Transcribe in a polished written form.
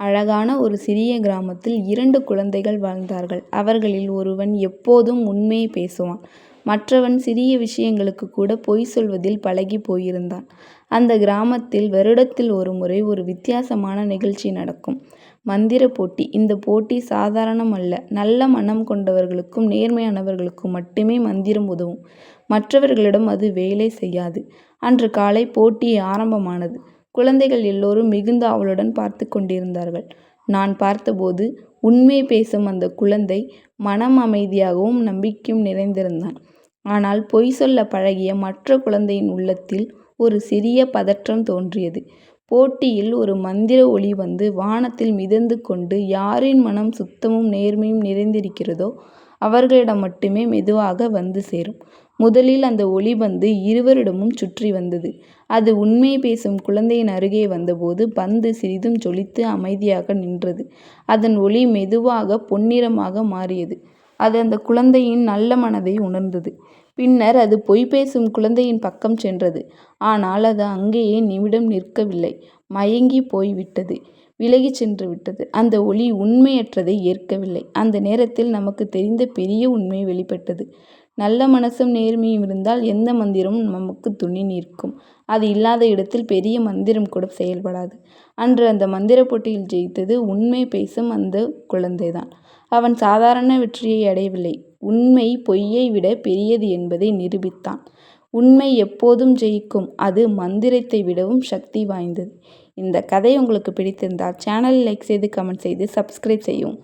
அழகான ஒரு சிறிய கிராமத்தில் 2 குழந்தைகள் வாழ்ந்தார்கள். அவர்களில் ஒருவன் எப்போதும் உண்மையை பேசுவான். மற்றவன் சிறிய விஷயங்களுக்கு கூட பொய் சொல்வதில் பழகிப் போயிருந்தான். அந்த கிராமத்தில் வருடத்தில் ஒருமுறை ஒரு வித்தியாசமான நிகழ்ச்சி நடக்கும். மந்திர போட்டி. இந்த போட்டி சாதாரணமல்ல. நல்ல மனம் கொண்டவர்களுக்கும் நேர்மையானவர்களுக்கும் மட்டுமே மந்திரம் உதவும். மற்றவர்களிடம் அது வேலை செய்யாது. அன்று காலை போட்டி ஆரம்பமானது. குழந்தைகள் எல்லோரும் மிகுந்த ஆவலுடன் பார்த்து கொண்டிருந்தார்கள். நான் பார்த்தபோது உண்மை பேசும் அந்த குழந்தை மனம் அமைதியாகவும் நம்பிக்கையும் நிறைந்திருந்தான். ஆனால் பொய் சொல்ல பழகிய மற்ற குழந்தையின் உள்ளத்தில் ஒரு சிறிய பதற்றம் தோன்றியது. போட்டியில் ஒரு மந்திர ஒலி வந்து வானத்தில் மிதந்து கொண்டு யாரின் மனம் சுத்தமும் நேர்மையும் நிறைந்திருக்கிறதோ அவர்களிடம் மட்டுமே மெதுவாக வந்து சேரும். முதலில் அந்த ஒளி வந்து இருவரிடமும் சுற்றி வந்தது. அது உண்மை பேசும் குழந்தையின் அருகே வந்தபோது பந்து சிறிதும் ஜொலித்து அமைதியாக நின்றது. அதன் ஒளி மெதுவாக பொன்னிறமாக மாறியது. அது அந்த குழந்தையின் நல்ல மனதை உணர்ந்தது. பின்னர் அது பொய் பேசும் குழந்தையின் பக்கம் சென்றது. ஆனால் அது அங்கேயே நிமிடம் நிற்கவில்லை. மயங்கி போய்விட்டது. விலகிச் சென்று விட்டது. அந்த ஒளி உண்மையற்றதை ஏற்கவில்லை. அந்த நேரத்தில் நமக்கு தெரிந்த பெரிய உண்மை வெளிப்பட்டது. நல்ல மனசும் நேர்மையும் இருந்தால் எந்த மந்திரமும் நமக்கு துணை நிற்கும். அது இல்லாத இடத்தில் பெரிய மந்திரம் கூட செயல்படாது. அன்று அந்த மந்திர போட்டியில் ஜெயித்தது உண்மை பேசும் அந்த குழந்தைதான். அவன் சாதாரண வெற்றியை அடையவில்லை. உண்மை பொய்யை விட பெரியது என்பதை நிரூபித்தான். உண்மை எப்போதும் ஜெயிக்கும். அது மந்திரத்தை விடவும் சக்தி வாய்ந்தது. இந்த கதை உங்களுக்கு பிடித்திருந்தால் சேனலை லைக் செய்து கமெண்ட் செய்து சப்ஸ்கிரைப் செய்யவும்.